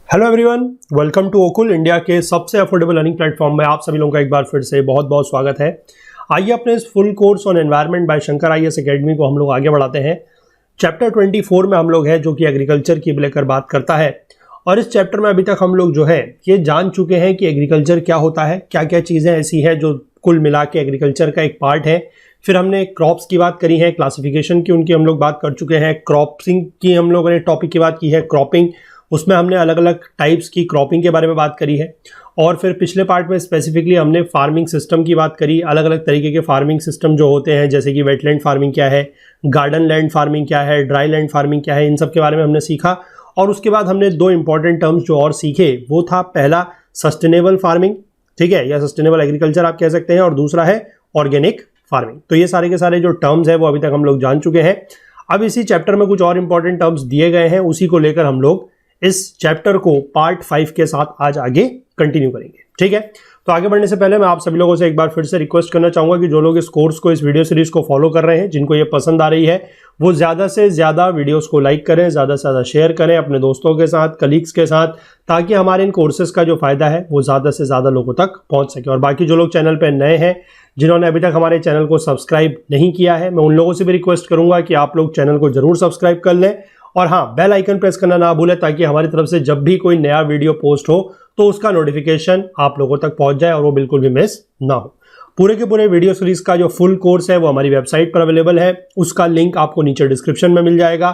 Hello everyone, welcome to Okul, India के सबसे affordable learning platform में आप सभी लोगों का एक बार फिर से बहुत बहुत स्वागत है। आइए अपने इस full course on environment by Shankar IAS academy को हम लोग आगे बढ़ाते हैं। चैप्टर 24 में हम लोग हैं जो कि एग्रीकल्चर की लेकर बात करता है। और इस चैप्टर में अभी तक हम लोग जो है ये जान चुके हैं कि एग्रीकल्चर क्या होता है, क्या क्या चीज़ें ऐसी हैं जो कुल मिला के एग्रीकल्चर का एक पार्ट है। फिर हमने क्रॉप्स की बात करी है, क्लासिफिकेशन की उनकी हम लोग बात कर चुके हैं, क्रॉपिंग की हम लोगों ने टॉपिक की बात की है, क्रॉपिंग, उसमें हमने अलग अलग टाइप्स की क्रॉपिंग के बारे में बात करी है। और फिर पिछले पार्ट में स्पेसिफिकली हमने फार्मिंग सिस्टम की बात करी, अलग अलग तरीके के फार्मिंग सिस्टम जो होते हैं, जैसे कि वेटलैंड फार्मिंग क्या है, गार्डन लैंड फार्मिंग क्या है, ड्राई लैंड फार्मिंग क्या है, इन सब के बारे में हमने सीखा। और उसके बाद हमने दो इंपॉर्टेंट टर्म्स जो और सीखे वो था, पहला सस्टेनेबल फार्मिंग, ठीक है, या सस्टेनेबल एग्रीकल्चर आप कह सकते हैं, और दूसरा है ऑर्गेनिक फार्मिंग। तो ये सारे के सारे जो टर्म्स है वो अभी तक हम लोग जान चुके हैं। अब इसी चैप्टर में कुछ और इंपॉर्टेंट टर्म्स दिए गए हैं, उसी को लेकर हम लोग इस चैप्टर को पार्ट 5 के साथ आज आगे कंटिन्यू करेंगे, ठीक है। तो आगे बढ़ने से पहले मैं आप सभी लोगों से एक बार फिर से रिक्वेस्ट करना चाहूंगा कि जो लोग इस कोर्स को, इस वीडियो सीरीज को फॉलो कर रहे हैं, जिनको ये पसंद आ रही है, वो ज्यादा से ज्यादा वीडियोस को लाइक करें, ज्यादा से ज्यादा शेयर करें अपने दोस्तों के साथ, कलीग्स के साथ, ताकि हमारे इन कोर्सेज का जो फायदा है वो ज्यादा से ज्यादा लोगों तक पहुंच सके। और बाकी जो लोग चैनल पर नए हैं, जिन्होंने अभी तक हमारे चैनल को सब्सक्राइब नहीं किया है, मैं उन लोगों से भी रिक्वेस्ट करूंगा कि आप लोग चैनल को जरूर सब्सक्राइब कर लें। और हाँ, बेल आइकन प्रेस करना ना भूलें, ताकि हमारी तरफ से जब भी कोई नया वीडियो पोस्ट हो तो उसका नोटिफिकेशन आप लोगों तक पहुंच जाए और वो बिल्कुल भी मिस ना हो। पूरे के पूरे वीडियो सीरीज का जो फुल कोर्स है वो हमारी वेबसाइट पर अवेलेबल है, उसका लिंक आपको नीचे डिस्क्रिप्शन में मिल जाएगा।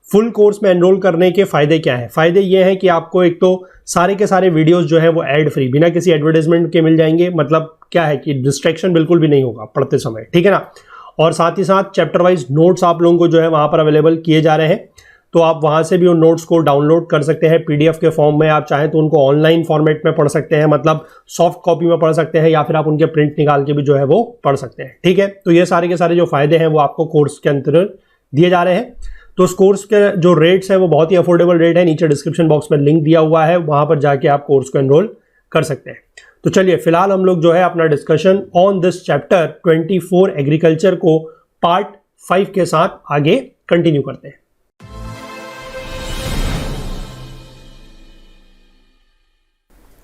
फुल कोर्स में एनरोल करने के फायदे क्या है? फायदे ये हैं कि आपको एक तो सारे के सारे वीडियोस जो है वो एड फ्री, बिना किसी एडवर्टाइजमेंट के मिल जाएंगे। मतलब क्या है कि डिस्ट्रैक्शन बिल्कुल भी नहीं होगा पढ़ते समय, ठीक है ना। और साथ ही साथ चैप्टर वाइज नोट्स आप लोगों को जो है वहां पर अवेलेबल किए जा रहे हैं, तो आप वहां से भी उन नोट्स को डाउनलोड कर सकते हैं पीडीएफ के फॉर्म में। आप चाहें तो उनको ऑनलाइन फॉर्मेट में पढ़ सकते हैं, मतलब सॉफ्ट कॉपी में पढ़ सकते हैं, या फिर आप उनके प्रिंट निकाल के भी जो है वो पढ़ सकते हैं, ठीक है। तो ये सारे के सारे जो फायदे हैं वो आपको कोर्स के अंतर्गत दिए जा रहे हैं। तो उस कोर्स के जो रेट्स है वो बहुत ही अफोर्डेबल रेट है, नीचे डिस्क्रिप्शन बॉक्स में लिंक दिया हुआ है, वहां पर जाके आप कोर्स को एनरोल कर सकते हैं। तो चलिए फिलहाल हम लोग जो है अपना discussion on this chapter 24 agriculture को पार्ट 5 के साथ आगे कंटिन्यू करते हैं।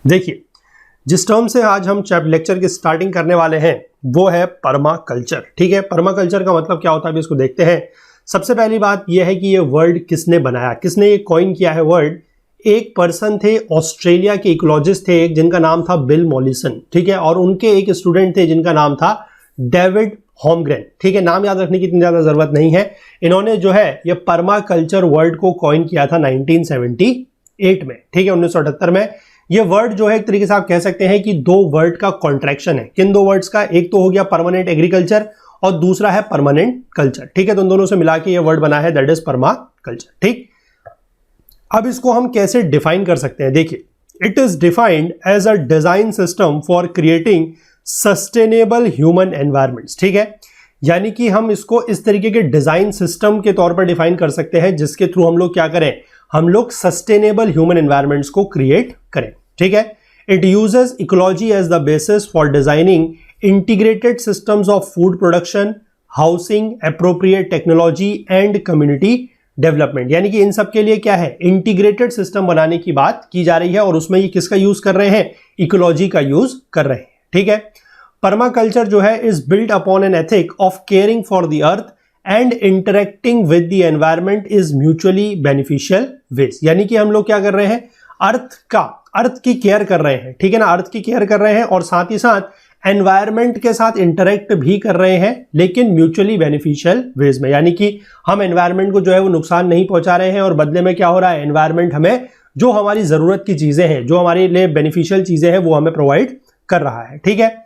देखिए, जिस टर्म से आज हम लेक्चर की स्टार्टिंग करने वाले हैं वो है पर्माकल्चर, ठीक है। पर्माकल्चर का मतलब क्या होता है अभी इसको देखते हैं। सबसे पहली बात यह है कि ये वर्ड किसने बनाया, किसने ये कॉइन किया है वर्ड। एक पर्सन थे, ऑस्ट्रेलिया के इकोलॉजिस्ट थे एक, जिनका नाम था बिल मॉलिसन, ठीक है। और उनके एक स्टूडेंट थे जिनका नाम था डेविड होमग्रेन, ठीक है। नाम याद रखने की इतनी ज्यादा जरूरत नहीं है। इन्होंने जो है ये पर्माकल्चर वर्ड को कॉइन किया था 1978 में, ठीक है, 1978 में। ये वर्ड जो है एक तरीके से आप कह सकते हैं कि दो वर्ड का कॉन्ट्रैक्शन है। किन दो वर्ड्स का? एक तो हो गया परमानेंट एग्रीकल्चर और दूसरा है परमानेंट कल्चर, ठीक है। तो इन दोनों से मिला के ये वर्ड बना है, दैट इज पर्माकल्चर, ठीक। अब इसको हम कैसे डिफाइन कर सकते हैं? देखिए, it is defined as a design system for creating sustainable human environments, ठीक है। यानी कि हम इसको इस तरीके के डिजाइन सिस्टम के तौर पर डिफाइन कर सकते हैं जिसके थ्रू हम लोग क्या करें, हम लोग सस्टेनेबल ह्यूमन एनवायरमेंट्स को क्रिएट करें, ठीक है। It uses ecology as the basis for designing integrated systems of food production, housing, appropriate technology and community development. यानी कि इन सब के लिए क्या है, इंटीग्रेटेड सिस्टम बनाने की बात की जा रही है, और उसमें ये किसका यूज कर रहे हैं, इकोलॉजी का यूज कर रहे हैं, ठीक है। पर्माकल्चर जो है is built upon an ethic of caring for the earth and interacting with the environment is mutually beneficial ways. यानी कि हम लोग क्या कर रहे हैं, अर्थ की केयर कर रहे हैं, ठीक है ना, अर्थ की केयर कर रहे हैं, और साथ ही साथ एनवायरमेंट के साथ इंटरेक्ट भी कर रहे हैं, लेकिन म्यूचुअली बेनिफिशियल वेज में। यानी कि हम एनवायरमेंट को जो है वो नुकसान नहीं पहुंचा रहे हैं, और बदले में क्या हो रहा है, एनवायरमेंट हमें जो हमारी जरूरत की चीजें हैं, जो हमारे लिए बेनिफिशियल चीजें हैं, वो हमें प्रोवाइड कर रहा है, ठीक है।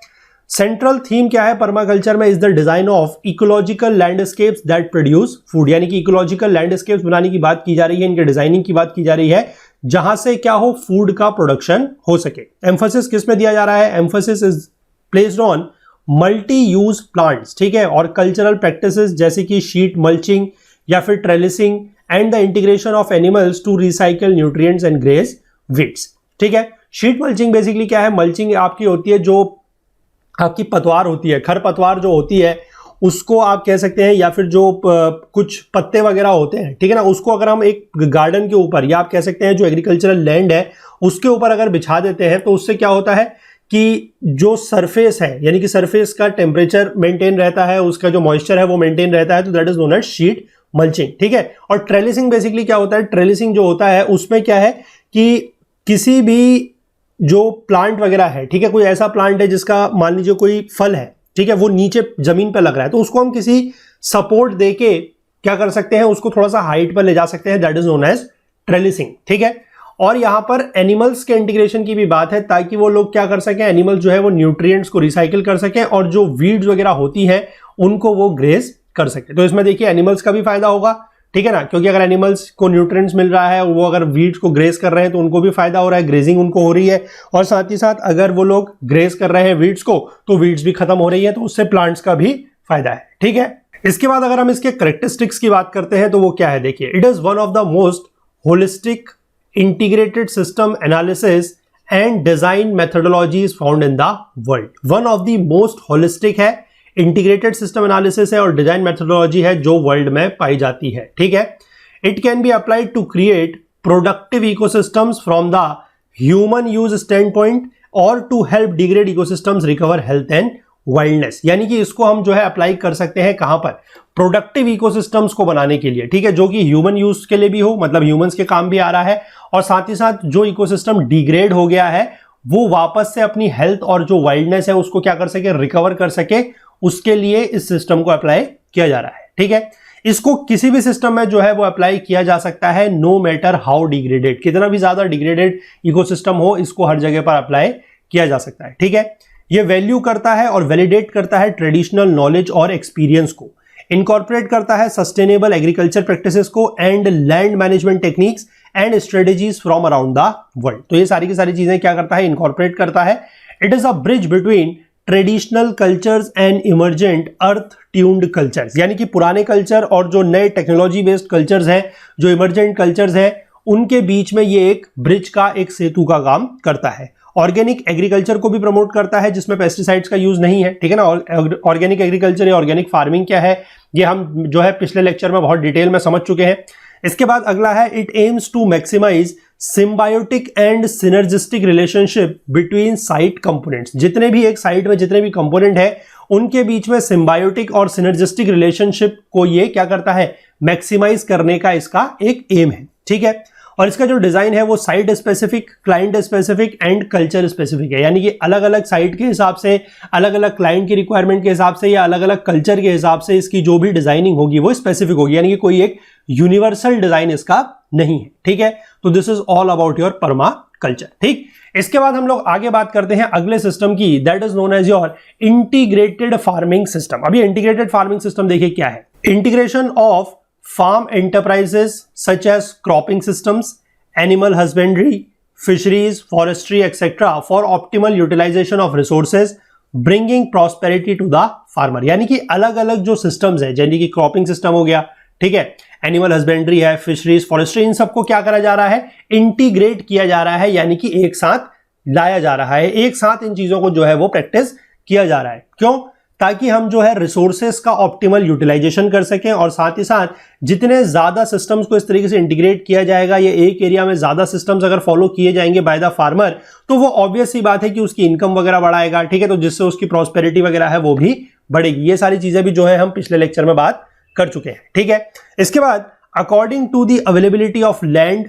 सेंट्रल थीम क्या है पर्माकल्चर में, is the design of ecological landscapes that produce food. यानी कि इकोलॉजिकल लैंडस्केप्स बनाने की बात की जा रही है, इनके डिजाइनिंग की बात की जा रही है, जहां से क्या हो, फूड का प्रोडक्शन हो सके। एम्फोसिस किस में दिया जा रहा है, emphasis is placed on multi use plants, ठीक है, और कल्चरल प्रैक्टिसेस जैसे कि शीट मल्चिंग या फिर trellising and the integration of animals to recycle nutrients and graze weeds, ठीक है। शीट मल्चिंग बेसिकली क्या है, मल्चिंग आपकी होती है जो आपकी पतवार होती है, खरपतवार जो होती है, उसको आप कह सकते हैं, या फिर जो कुछ पत्ते वगैरह होते हैं, ठीक है ना, उसको अगर हम एक गार्डन के ऊपर, या आप कह सकते हैं जो एग्रीकल्चरल लैंड है उसके ऊपर अगर बिछा देते हैं, तो उससे क्या होता है कि जो सरफेस है, यानी कि सरफेस का टेम्परेचर मेंटेन रहता है, उसका जो मॉइस्चर है वो मेंटेन रहता है, तो that is known as sheet mulching, ठीक है। और ट्रेलिसिंग बेसिकली क्या होता है, ट्रेलिसिंग जो होता है उसमें क्या है कि किसी भी जो प्लांट वगैरह है, ठीक है, कोई ऐसा प्लांट है जिसका मान लीजिए कोई फल है, ठीक है, वो नीचे जमीन पर लग रहा है, तो उसको हम किसी सपोर्ट देके क्या कर सकते हैं, उसको थोड़ा सा हाइट पर ले जा सकते हैं, दैट इज नोन एज ट्रेलिसिंग, ठीक है। और यहां पर एनिमल्स के इंटीग्रेशन की भी बात है, ताकि वो लोग क्या कर सकें, एनिमल जो है वो न्यूट्रिएंट्स को रिसाइकिल कर सकें और जो वीड्स वगैरह होती है उनको वो ग्रेज कर सके। तो इसमें देखिए एनिमल्स का भी फायदा होगा, ठीक है ना, क्योंकि अगर एनिमल्स को न्यूट्रिएंट्स मिल रहा है, वो अगर वीड्स को ग्रेज कर रहे हैं तो उनको भी फायदा हो रहा है, ग्रेजिंग उनको हो रही है, और साथ ही साथ अगर वो लोग ग्रेज कर रहे हैं वीड्स को तो वीड्स भी खत्म हो रही है, तो उससे प्लांट्स का भी फायदा है, ठीक है। इसके बाद अगर हम इसके कैरेक्टरिस्टिक्स की बात करते हैं तो वो क्या है, देखिए, it is one of the most holistic integrated system analysis and design methodologies found in the world. One of the most holistic है, इंटीग्रेटेड सिस्टम एनालिसिस है और डिजाइन मेथोडोलॉजी है जो वर्ल्ड में पाई जाती है, ठीक है। It can be applied to create productive ecosystems from the human use standpoint और to help degrade ecosystems recover health and wildness. यानी कि इसको हम जो है अप्लाई कर सकते हैं कहां पर, प्रोडक्टिव इकोसिस्टम्स को बनाने के लिए, ठीक है, जो कि ह्यूमन यूज के लिए भी हो, मतलब ह्यूमंस के काम भी आ रहा है, और साथ ही साथ जो इकोसिस्टम डिग्रेड हो गया है वो वापस से अपनी हेल्थ और जो वाइल्डनेस है उसको क्या कर सके, रिकवर कर सके, उसके लिए इस सिस्टम को अप्लाई किया जा रहा है, ठीक है। इसको किसी भी सिस्टम में जो है वो अप्लाई किया जा सकता है, नो मैटर हाउ डिग्रेडेड, कितना भी ज्यादा डिग्रेडेड इकोसिस्टम हो, इसको हर जगह पर अप्लाई किया जा सकता है, ठीक है। ये वैल्यू करता है और वैलिडेट करता है ट्रेडिशनल नॉलेज और एक्सपीरियंस को, इनकॉर्पोरेट करता है सस्टेनेबल एग्रीकल्चर प्रैक्टिसेस को and land management techniques and strategies from around the world. तो ये सारी की सारी चीजें क्या करता है, इनकॉर्पोरेट करता है। It is a bridge between traditional cultures and emergent earth tuned cultures, यानी कि पुराने कल्चर और जो नए टेक्नोलॉजी बेस्ड कल्चर्स हैं, जो इमर्जेंट कल्चर्स हैं, उनके बीच में ये एक ब्रिज का, एक सेतु का काम करता है। ऑर्गेनिक एग्रीकल्चर को भी प्रमोट करता है जिसमें पेस्टिसाइड्स का यूज नहीं है, ठीक है ना। ऑर्गेनिक एग्रीकल्चर या ऑर्गेनिक फार्मिंग क्या है, ये हम जो है पिछले लेक्चर में बहुत डिटेल में समझ चुके हैं। इसके बाद अगला है, it aims to maximise symbiotic and synergistic relationship between site components. जितने भी एक साइट में जितने भी कंपोनेंट है उनके बीच में सिम्बायोटिक और सिनर्जिस्टिक रिलेशनशिप को ये क्या करता है, मैक्सिमाइज करने का इसका एक एम है, ठीक है। और इसका जो डिजाइन है वो site specific, client specific and culture specific है, यानी कि अलग अलग साइट के हिसाब से, अलग अलग क्लाइंट की रिक्वायरमेंट के हिसाब से या अलग अलग कल्चर के हिसाब से इसकी जो भी डिजाइनिंग होगी वो स्पेसिफिक होगी, यानी कि कोई एक यूनिवर्सल डिजाइन इसका नहीं है, ठीक है। तो this is all about your permaculture, ठीक। इसके बाद हम लोग आगे बात करते हैं अगले सिस्टम की, that is known as your integrated farming system. अभी इंटीग्रेटेड फार्मिंग सिस्टम देखिए क्या है, integration of farm enterprises such as cropping systems, animal husbandry, fisheries, forestry, etc. for optimal utilization of resources, bringing prosperity to the farmer। यानी कि अलग अलग जो systems है, यानी कि क्रॉपिंग सिस्टम हो गया, ठीक है, एनिमल हस्बेंड्री है, फिशरीज, फॉरेस्ट्री, इन सबको क्या करा जा रहा है, इंटीग्रेट किया जा रहा है, यानी कि एक साथ लाया जा रहा है, एक साथ इन चीजों को जो है वो प्रैक्टिस किया जा रहा है। क्यों, ताकि हम जो है रिसोर्सेस का ऑप्टिमल यूटिलाइजेशन कर सकें, और साथ ही साथ जितने ज्यादा सिस्टम्स को इस तरीके से इंटीग्रेट किया जाएगा, ये एक एरिया में ज्यादा सिस्टम्स अगर फॉलो किए जाएंगे बाय द फार्मर, तो वो ऑब्वियस सी बात है कि उसकी इनकम वगैरह बढ़ाएगा, ठीक है, तो जिससे उसकी प्रॉस्पेरिटी वगैरह है वो भी बढ़ेगी। ये सारी चीजें भी जो है हम पिछले लेक्चर में बात कर चुके हैं, ठीक है। इसके बाद according to the availability of land,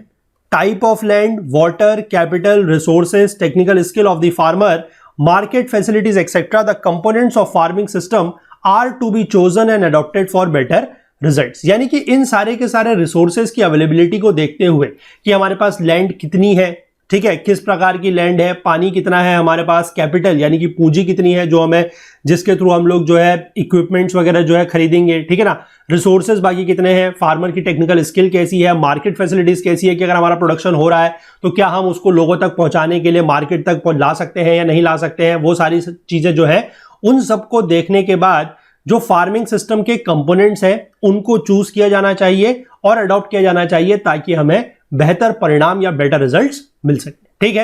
type of land, water, capital, resources, technical skill of the farmer, market facilities etc, the components of farming system are to be chosen and adopted for better results। यानी कि इन सारे के सारे resources की availability को देखते हुए कि हमारे पास लैंड कितनी है, ठीक है, किस प्रकार की लैंड है, पानी कितना है हमारे पास, कैपिटल यानी कि पूंजी कितनी है जो हमें, जिसके थ्रू हम लोग जो है इक्विपमेंट्स वगैरह जो है खरीदेंगे, ठीक है ना, रिसोर्सेज बाकी कितने हैं, फार्मर की टेक्निकल स्किल कैसी है, मार्केट फैसिलिटीज कैसी है कि अगर हमारा प्रोडक्शन हो रहा है तो क्या हम उसको लोगों तक पहुंचाने के लिए मार्केट तक ला सकते हैं या नहीं ला सकते हैं, वो सारी चीजें जो है उन सबको देखने के बाद जो फार्मिंग सिस्टम के कंपोनेंट्स हैं उनको चूज किया जाना चाहिए और अडॉप्ट किया जाना चाहिए ताकि हमें बेहतर परिणाम या बेटर रिजल्ट्स मिल सके, ठीक है।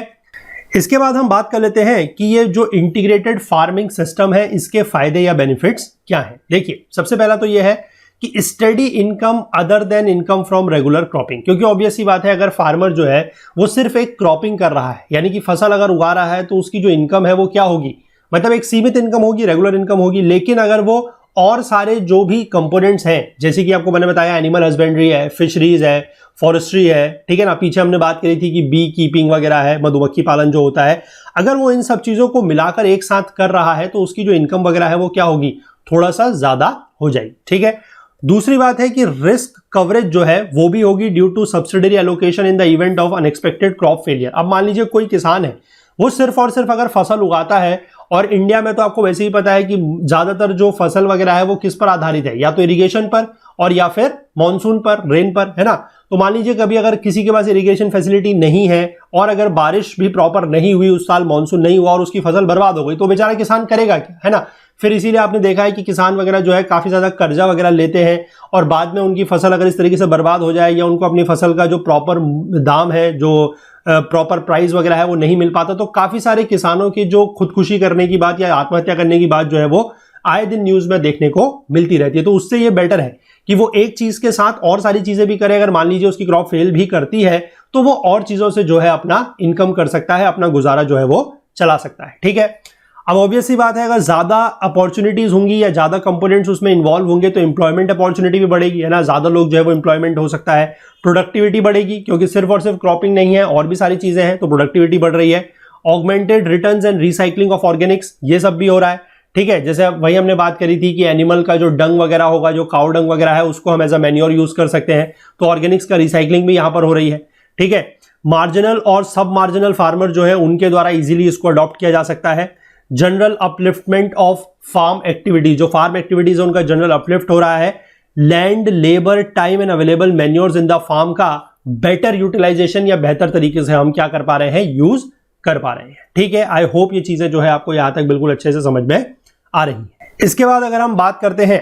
इसके बाद हम बात कर लेते हैं कि ये जो इंटीग्रेटेड फार्मिंग सिस्टम है इसके फायदे या बेनिफिट्स क्या हैं। देखिए, सबसे पहला तो ये है कि study income other than income from regular cropping, क्योंकि ऑब्वियस सी बात है अगर फार्मर जो है वो सिर्फ एक क्रॉपिंग कर रहा है, यानी कि फसल अगर उगा रहा है, तो उसकी जो इनकम है वो क्या होगी, मतलब एक सीमित इनकम होगी, रेगुलर इनकम होगी। लेकिन अगर वो और सारे जो भी कंपोनेंट्स हैं, जैसे कि आपको मैंने बताया एनिमल हस्बेंड्री है, फिशरीज है, फॉरेस्ट्री है, ठीक है ना, पीछे हमने बात करी थी कि बी कीपिंग वगैरह है, मधुमक्खी पालन जो होता है, अगर वो इन सब चीजों को मिलाकर एक साथ कर रहा है तो उसकी जो इनकम वगैरह है वो क्या होगी, थोड़ा सा ज्यादा हो जाएगी। ठीक है, दूसरी बात है कि रिस्क कवरेज जो है वो भी होगी due to subsidiary allocation in the event of unexpected crop failure. अब मान लीजिए कोई किसान है, वो सिर्फ और सिर्फ अगर फसल उगाता है, और इंडिया में तो आपको वैसे ही पता है कि ज्यादातर जो फसल वगैरह है वो किस पर आधारित है, या तो इरिगेशन पर और या फिर मॉनसून पर, रेन पर, है ना। तो मान लीजिए कभी अगर किसी के पास इरिगेशन फैसिलिटी नहीं है और अगर बारिश भी प्रॉपर नहीं हुई, उस साल मॉनसून नहीं हुआ और उसकी फसल बर्बाद हो गई, तो बेचारा किसान करेगा क्या, है ना। फिर इसीलिए आपने देखा है कि किसान वगैरह जो है काफी ज्यादा कर्जा वगैरह लेते हैं, और बाद में उनकी फसल अगर इस तरीके से बर्बाद हो जाए या उनको अपनी फसल का जो प्रॉपर दाम है, जो प्रॉपर प्राइस वगैरह है वो नहीं मिल पाता, तो काफी सारे किसानों की जो खुदकुशी करने की बात या आत्महत्या करने की बात जो है वो आए दिन न्यूज में देखने को मिलती रहती है। तो उससे ये बेटर है कि वो एक चीज के साथ और सारी चीजें भी करे। अगर मान लीजिए उसकी क्रॉप फेल भी करती है तो वो और चीजों से जो है अपना इनकम कर सकता है, अपना गुजारा जो है वो चला सकता है। ठीक है, अब ऑब्वियस सी बात है अगर ज्यादा अपॉर्चुनिटीज होंगी या ज्यादा कंपोनेंट्स उसमें इन्वॉल्व होंगे तो एम्प्लॉयमेंट अपॉर्चुनिटी भी बढ़ेगी, है ना, ज्यादा लोग जो है वो एम्प्लॉयमेंट हो सकता है, प्रोडक्टिविटी बढ़ेगी, क्योंकि सिर्फ और सिर्फ क्रॉपिंग नहीं है और भी सारी चीजें हैं, तो प्रोडक्टिविटी बढ़ रही है। Augmented returns and recycling of Organics, ये सब भी हो रहा है। ठीक है, जैसे वही हमने बात करी थी कि एनिमल का जो डंग वगैरह होगा, जो काउ डंग वगैरह है, उसको हम एज अ मैन्योर यूज कर सकते हैं, तो ऑर्गेनिक्स का रिसाइकलिंग भी यहां पर हो रही है। ठीक है, मार्जिनल और सब मार्जिनल फार्मर जो है उनके द्वारा इजीली इसको अडॉप्ट किया जा सकता है। General upliftment of farm activities, जो फार्म एक्टिविटीज है उनका जनरल अपलिफ्ट हो रहा है। Land, labour, time and available manures in the farm का बेटर यूटिलाइजेशन या बेहतर तरीके से हम क्या कर पा रहे हैं, यूज कर पा रहे हैं। ठीक है, आई होप ये चीजें जो है आपको यहां तक बिल्कुल अच्छे से समझ में आ रही है। इसके बाद अगर हम बात करते हैं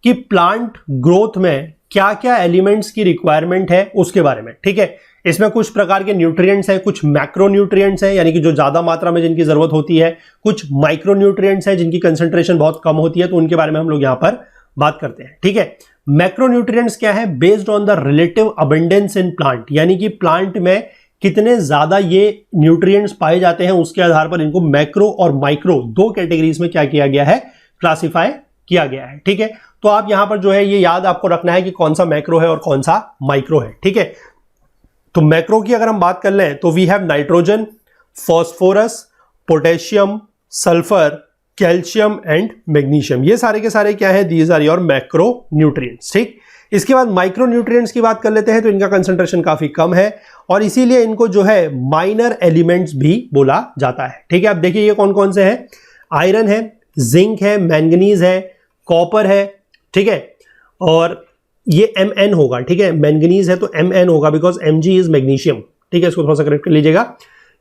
कि प्लांट ग्रोथ में क्या क्या एलिमेंट्स की रिक्वायरमेंट है उसके बारे में। ठीक है, इसमें कुछ प्रकार के न्यूट्रिएंट्स हैं, कुछ मैक्रो न्यूट्रिएंट्स हैं यानी कि जो ज्यादा मात्रा में जिनकी जरूरत होती है, कुछ माइक्रो न्यूट्रिएंट्स हैं जिनकी कंसंट्रेशन बहुत कम होती है, तो उनके बारे में हम लोग यहां पर बात करते हैं। ठीक है, मैक्रो न्यूट्रिएंट्स क्या है, based on the relative abundance in plant, यानी कि प्लांट में कितने ज्यादा ये न्यूट्रिएंट्स पाए जाते हैं उसके आधार पर इनको मैक्रो और माइक्रो दो कैटेगरीज में क्या किया गया है, क्लासिफाई किया गया है। ठीक है, तो आप यहां पर जो है ये याद आपको रखना है कि कौन सा मैक्रो है और कौन सा माइक्रो है। ठीक है, तो मैक्रो की अगर हम बात कर लें तो we have nitrogen, phosphorus, potassium, sulphur, calcium and magnesium, ये सारे के सारे क्या है, these are your macro nutrients. ठीक, इसके बाद माइक्रो न्यूट्रिएंट्स की बात कर लेते हैं तो इनका कंसंट्रेशन काफी कम है और इसीलिए इनको जो है माइनर एलिमेंट्स भी बोला जाता है। ठीक है, अब देखिए ये कौन कौन से हैं, आयरन है, जिंक है, मैंगनीज है, कॉपर है। ठीक है, और ये Mn होगा। ठीक है, मैंगनीज है तो Mn होगा बिकॉज Mg इज मैग्नीशियम। ठीक है, इसको थोड़ा सा करेक्ट कर लीजिएगा।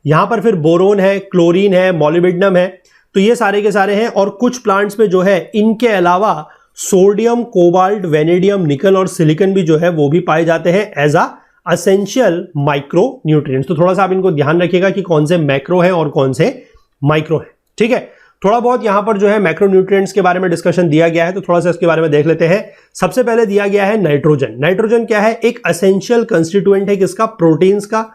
यहां पर फिर बोरोन है, क्लोरीन है, मॉलिब्डेनम है, तो ये सारे के सारे हैं। और कुछ प्लांट्स में जो है इनके अलावा सोडियम, कोबाल्ट, वेनेडियम, निकल और सिलिकॉन भी जो है वो भी पाए जाते हैं as a essential micro nutrients. तो थोड़ा सा आप इनको ध्यान रखिएगा कि कौन से मैक्रो है और कौन से माइक्रो है। ठीक है, थोड़ा बहुत यहां पर जो है मैक्रो न्यूट्रिएंट्स के बारे में डिस्कशन दिया गया है, तो थोड़ा सा इसके बारे में देख लेते हैं। सबसे पहले दिया गया है नाइट्रोजन। नाइट्रोजन क्या है, एक असेंशियल कंस्टिट्यूएंट है किसका, प्रोटीन्स का,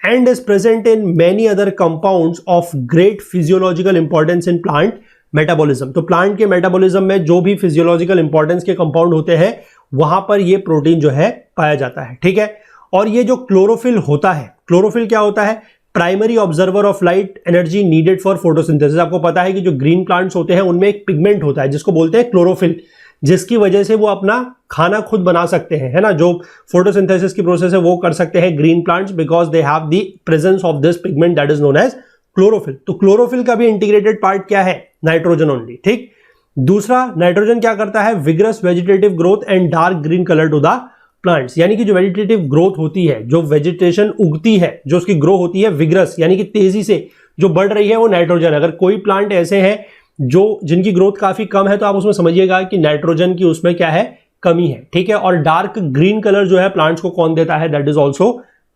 and is present in many other compounds of great physiological importance in plant metabolism. तो प्लांट के मेटाबॉलिज्म में जो भी फिजियोलॉजिकल इंपॉर्टेंस के कंपाउंड होते हैं वहां पर ये प्रोटीन जो है पाया जाता है। ठीक है, और ये जो क्लोरोफिल होता है, क्लोरोफिल क्या होता है, primary observer of light energy needed for photosynthesis. आपको पता है कि जो ग्रीन प्लांट्स होते हैं उनमें एक पिगमेंट होता है जिसको बोलते हैं क्लोरोफिल, जिसकी वजह से वो अपना खाना खुद बना सकते हैं, है ना, जो फोटोसिंथेसिस की प्रोसेस है वो कर सकते हैं green plants because they have the presence of this pigment that is known as chlorophyll. तो क्लोरोफिल का भी इंटीग्रेटेड पार्ट क्या है, नाइट्रोजन ओनली। ठीक, दूसरा नाइट्रोजन क्या करता है, vigorous vegetative growth and dark green colour to the plants, यानी कि जो वेजिटेटिव ग्रोथ होती है, जो वेजिटेशन उगती है, जो उसकी ग्रो होती है विग्रस यानी कि तेजी से जो बढ़ रही है, वो नाइट्रोजन। अगर कोई प्लांट ऐसे हैं जो जिनकी ग्रोथ काफी कम है तो आप उसमें समझिएगा कि नाइट्रोजन की उसमें क्या है, कमी है। ठीक है, और डार्क ग्रीन कलर जो है प्लांट्स को कौन देता है, that is also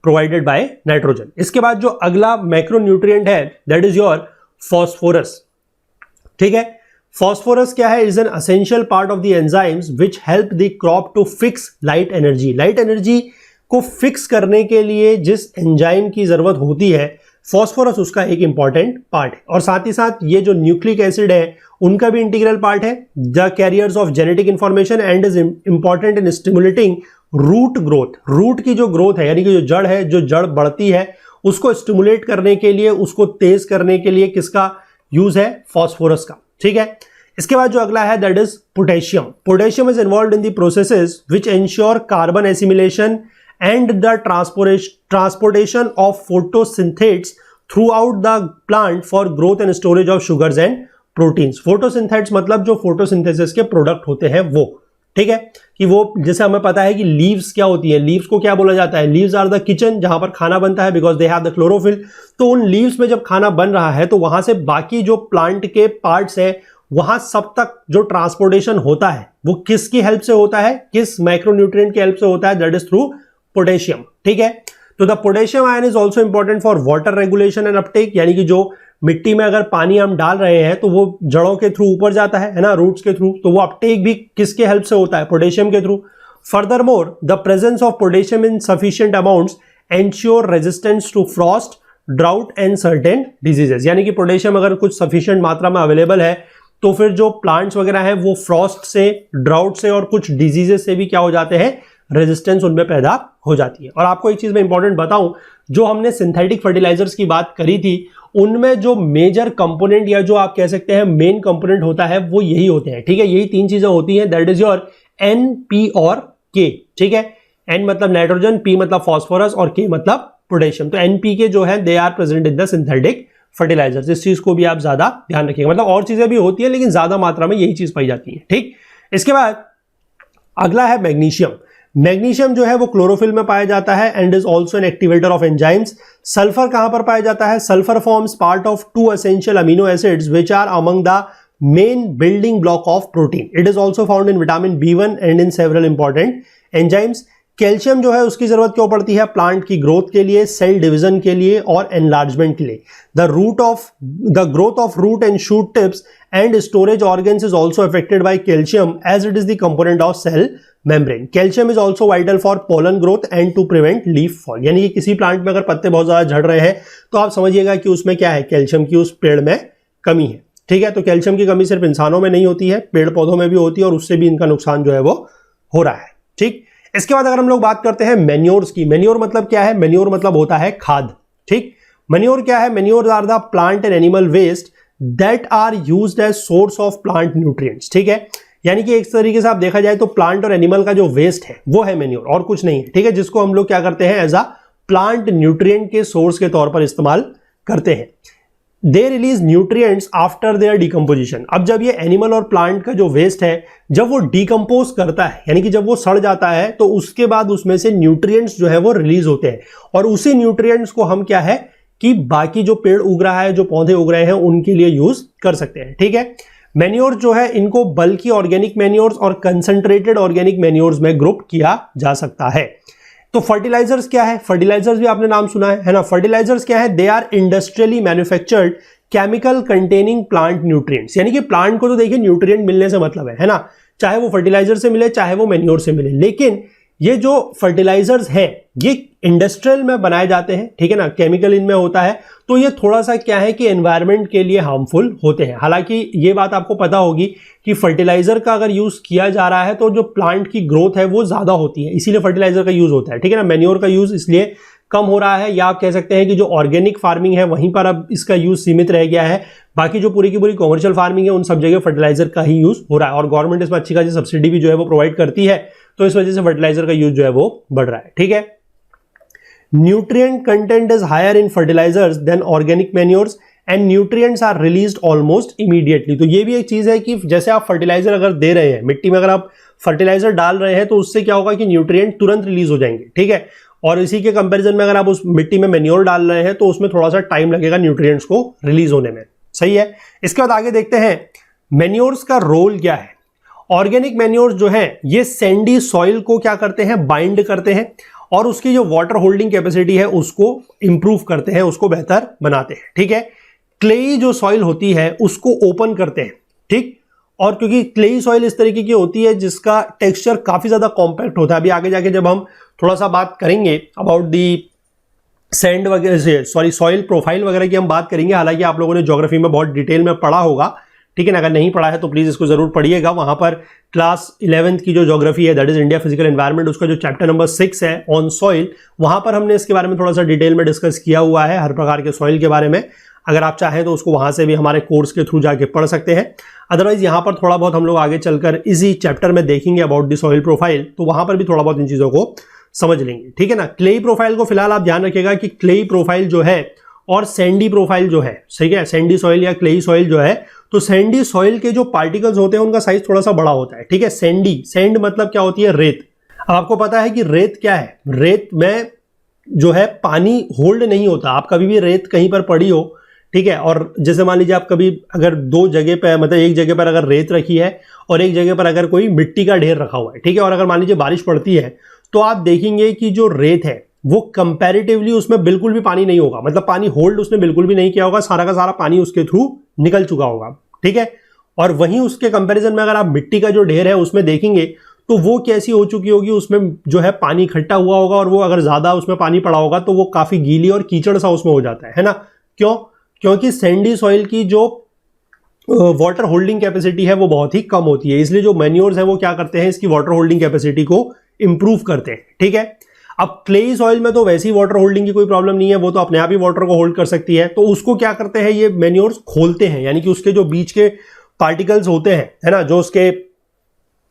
provided by nitrogen. इसके बाद जो अगला मैक्रोन्यूट्रिएंट है दैट इज योर फॉस्फोरस। ठीक है, फॉस्फोरस क्या है? Is an essential part of the enzymes which help the crop to fix light energy. Light energy को फिक्स करने के लिए जिस एंजाइम की जरूरत होती है, फॉस्फोरस उसका एक इंपॉर्टेंट पार्ट है। और साथ ही साथ ये जो न्यूक्लिक एसिड है उनका भी इंटीग्रल पार्ट है, the carriers of genetic information and is important in stimulating root growth. Root की जो ग्रोथ है यानी कि जो जड़ है, जो जड़ बढ़ती है उसको स्टिमुलेट करने के लिए, उसको तेज करने के लिए किसका यूज है? फॉस्फोरस का। ठीक है, इसके बाद जो अगला है that is potassium. Potassium is involved in the processes which ensure carbon assimilation and the transportation of photosynthetes throughout the plant for growth and storage of sugars and proteins। photosynthetes मतलब जो photosynthesis के product होते हैं वो। ठीक है, कि वो जैसे हमें पता है कि लीव्स क्या होती है, लीव्स को क्या बोला जाता है? लीव्स आर द किचन, जहां पर खाना बनता है, because they have the chlorophyll. तो उन लीव्स में जब खाना बन रहा है तो वहां से बाकी जो प्लांट के पार्ट्स है वहां सब तक जो ट्रांसपोर्टेशन होता है वो किसकी हेल्प से होता है? किस माइक्रोन्यूट्रिएंट की हेल्प से होता है? That is through potassium. ठीक है, तो the potassium ion is also important for water regulation and Uptake. यानी कि जो मिट्टी में अगर पानी हम डाल रहे हैं तो वो जड़ों के थ्रू ऊपर जाता है ना, रूट्स के थ्रू, तो वो अपटेक भी किसके हेल्प से होता है? पोटेशियम के थ्रू। Furthermore the presence of potassium in sufficient amounts ensure resistance to frost, drought and certain diseases. यानी कि पोटेशियम अगर कुछ सफिशिएंट मात्रा में अवेलेबल है तो फिर जो प्लांट्स वगैरह हैं वो फ्रॉस्ट से, ड्राउट से और कुछ डिजीजेस से भी क्या हो जाते हैं? रेजिस्टेंस उनमें पैदा हो जाती है। और आपको एक चीज मैं इंपॉर्टेंट बताऊं, जो हमने सिंथेटिक फर्टिलाइजर्स की बात करी थी उनमें जो मेजर कंपोनेंट या जो आप कह सकते हैं मेन कंपोनेंट होता है वो यही होते हैं। ठीक है, यही तीन चीजें होती हैं, that is your N, P और के। ठीक है, एन मतलब नाइट्रोजन, पी मतलब फॉस्फोरस और के मतलब पोटेशियम। तो एनपी के जो है they are present in the synthetic fertilisers. इस चीज को भी आप ज्यादा ध्यान रखिएगा, मतलब और चीजें भी होती है लेकिन ज्यादा मात्रा में यही चीज पाई जाती है। ठीक, इसके बाद अगला है मैग्नीशियम। मैग्नीशियम जो है वो क्लोरोफिल में पाया जाता है and is also an activator of enzymes. Sulphur कहां पर पाया जाता है? Sulphur forms part of 2 essential amino acids which are among the main building block of protein. It is also found in vitamin B1 and in several important enzymes. Calcium जो है उसकी जरूरत क्यों पड़ती है? प्लांट की ग्रोथ के लिए, सेल डिवीजन के लिए और एनलार्जमेंट के लिए। The growth of root and shoot tips and storage organs is also affected by calcium as it is the component of cell membrane. Calcium is also vital for pollen growth and to prevent leaf fall. यानी कि किसी plant में अगर पत्ते बहुत ज्यादा झड़ रहे हैं तो आप समझिएगा कि उसमें क्या है? कैल्शियम की उस पेड़ में कमी है। ठीक है, तो कैल्शियम की कमी सिर्फ इंसानों में नहीं होती है, पेड़ पौधों में भी होती है और उससे भी इनका नुकसान जो है वो हो रहा है। ठीक, इसके बाद अगर हम लोग बात करते हैं मैन्योर्स की। मैन्योर मतलब क्या है? मैन्योर मतलब होता है खाद। ठीक, मैन्योर क्या है? Manure are the plant and animal waste that are used as source of plant nutrients. ठीक है, यानी कि एक तरीके से आप देखा जाए तो प्लांट और एनिमल का जो वेस्ट है वो है मैन्योर और कुछ नहीं है। ठीक है, जिसको हम लोग क्या करते हैं? एज अ प्लांट न्यूट्रिएंट के सोर्स के तौर पर इस्तेमाल करते हैं। They release nutrients after their decomposition. अब जब ये एनिमल और प्लांट का जो वेस्ट है जब वो डिकम्पोज करता है यानी कि जब वो सड़ जाता है तो उसके बाद उसमें से न्यूट्रिएंट्स जो है वो रिलीज होते हैं और उसी न्यूट्रिएंट्स को हम क्या है कि बाकी जो पेड़ उग रहा है, जो पौधे उग रहे हैं उनके लिए यूज कर सकते हैं। ठीक है, मैन्योर जो है इनको बल्कि ऑर्गेनिक मैन्योर्स और कंसंट्रेटेड ऑर्गेनिक मैन्योर्स में ग्रुप किया जा सकता है। तो फर्टिलाइजर्स क्या है? फर्टिलाइजर्स भी आपने नाम सुना है ना? फर्टिलाइजर्स क्या है? They are industrially manufactured chemical containing plant nutrients. यानी कि प्लांट को तो देखिए न्यूट्रिएंट मिलने से मतलब है ना, चाहे वो फर्टिलाइजर से मिले चाहे वो मैन्योर से मिले, लेकिन ये जो फर्टिलाइजर्स हैं ये इंडस्ट्रियल में बनाए जाते हैं। ठीक है ना, केमिकल इनमें होता है तो ये थोड़ा सा क्या है कि एनवायरनमेंट के लिए हार्मफुल होते हैं। हालांकि ये बात आपको पता होगी कि फर्टिलाइजर का अगर यूज किया जा रहा है तो जो प्लांट की ग्रोथ है वो ज्यादा होती है, इसीलिए फर्टिलाइजर का यूज होता है। ठीक है ना, मैन्योर का यूज इसलिए कम हो रहा है, या आप कह सकते हैं कि जो ऑर्गेनिक फार्मिंग है वहीं पर अब इसका यूज सीमित रह गया है, बाकी जो पूरी की पूरी कॉमर्शियल फार्मिंग है उन सब जगह फर्टिलाइजर का ही यूज हो रहा है और गवर्नमेंट इसमें अच्छी खासी सब्सिडी भी जो है वो प्रोवाइड करती है, तो इस वजह से फर्टिलाइजर का यूज जो है वो बढ़ रहा है। ठीक है, nutrient content is higher in fertilisers than organic manures and nutrients are released almost immediately. तो ये भी एक चीज है कि जैसे आप फर्टिलाइजर अगर दे रहे हैं, मिट्टी में अगर आप फर्टिलाइजर डाल रहे हैं तो उससे क्या होगा कि न्यूट्रिएंट तुरंत रिलीज हो जाएंगे। ठीक है, और इसी के कंपैरिजन में अगर आप उस मिट्टी में मैन्योर डाल रहे हैं तो उसमें थोड़ा सा टाइम लगेगा न्यूट्रिएंट्स को रिलीज होने में। सही है, इसके बाद आगे देखते हैं मैन्योर्स का रोल क्या है। ऑर्गेनिक मैन्योर्स जो है ये सैंडी सॉइल को क्या करते हैं? बाइंड करते हैं और उसकी जो वाटर होल्डिंग कैपेसिटी है उसको इंप्रूव करते हैं, उसको बेहतर बनाते हैं। ठीक है, क्लेई जो सॉइल होती है उसको ओपन करते हैं। ठीक, और क्योंकि क्लेई सॉइल इस तरीके की होती है जिसका टेक्सचर काफी ज्यादा कॉम्पैक्ट होता है, अभी आगे जाके जब हम थोड़ा सा बात करेंगे अबाउट दी सैंड वगैरह से, सॉरी सॉइल प्रोफाइल वगैरह की हम बात करेंगे, हालांकि आप लोगों ने ज्योग्राफी में बहुत डिटेल में पढ़ा होगा। ठीक है ना, अगर नहीं पढ़ा है तो प्लीज इसको जरूर पढ़िएगा। वहां पर क्लास 11th की जो ज्योग्राफी है that is India physical environment, उसका जो चैप्टर नंबर 6 है ऑन सॉइल, वहां पर हमने इसके बारे में थोड़ा सा डिटेल में डिस्कस किया हुआ है, हर प्रकार के सॉइल के बारे में। अगर आप चाहें तो उसको वहां से भी हमारे कोर्स के थ्रू जाके पढ़ सकते हैं। अदरवाइज यहाँ पर थोड़ा बहुत हम लोग आगे चलकर इसी चैप्टर में देखेंगे अबाउट द सॉइल प्रोफाइल, तो वहां पर भी थोड़ा बहुत इन चीजों को समझ लेंगे। ठीक है ना, क्लेई प्रोफाइल को फिलहाल आप ध्यान रखिएगा कि क्लेई प्रोफाइल जो है और सैंडी प्रोफाइल जो है, सही है, सैंडी सॉइल या क्लेई सॉइल जो है, तो सैंडी सॉइल के जो पार्टिकल्स होते हैं उनका साइज थोड़ा सा बड़ा होता है। ठीक है, सैंडी, सैंड मतलब क्या होती है, रेत। अब आपको पता है कि रेत क्या है, रेत में जो है पानी होल्ड नहीं होता। आप कभी भी रेत कहीं पर पड़ी हो, ठीक है, और जैसे मान लीजिए आप कभी अगर दो जगह पर, मतलब एक जगह पर अगर रेत रखी है और एक जगह पर अगर कोई मिट्टी का ढेर रखा हुआ है, ठीक है, और अगर मान लीजिए बारिश पड़ती है तो आप देखेंगे कि जो रेत है वो कंपैरेटिवली उसमें बिल्कुल भी पानी नहीं होगा, मतलब पानी होल्ड उसने बिल्कुल भी नहीं किया होगा, सारा का सारा पानी उसके थ्रू निकल चुका होगा। ठीक है, और वहीं उसके कंपैरिजन में अगर आप मिट्टी का जो ढेर है उसमें देखेंगे तो वो कैसी हो चुकी होगी, उसमें जो है पानी इकट्ठा हुआ होगा, और वो अगर ज्यादा उसमें पानी पड़ा होगा तो वो काफी गीली और कीचड़ सा उसमें हो जाता है ना। क्यों? क्योंकि सैंडी सॉइल की जो वाटर होल्डिंग कैपेसिटी है वो बहुत ही कम होती है, इसलिए जो मैन्योर्स है वो क्या करते हैं, इसकी वाटर होल्डिंग कैपेसिटी को इंप्रूव करते हैं। ठीक है, अब क्लेई सॉइल में तो वैसी वाटर होल्डिंग की कोई प्रॉब्लम नहीं है, वो तो अपने आप ही वाटर को होल्ड कर सकती है, तो उसको क्या करते हैं ये मैन्योर्स खोलते हैं, यानी कि उसके जो बीच के पार्टिकल्स होते हैं, है ना, जो उसके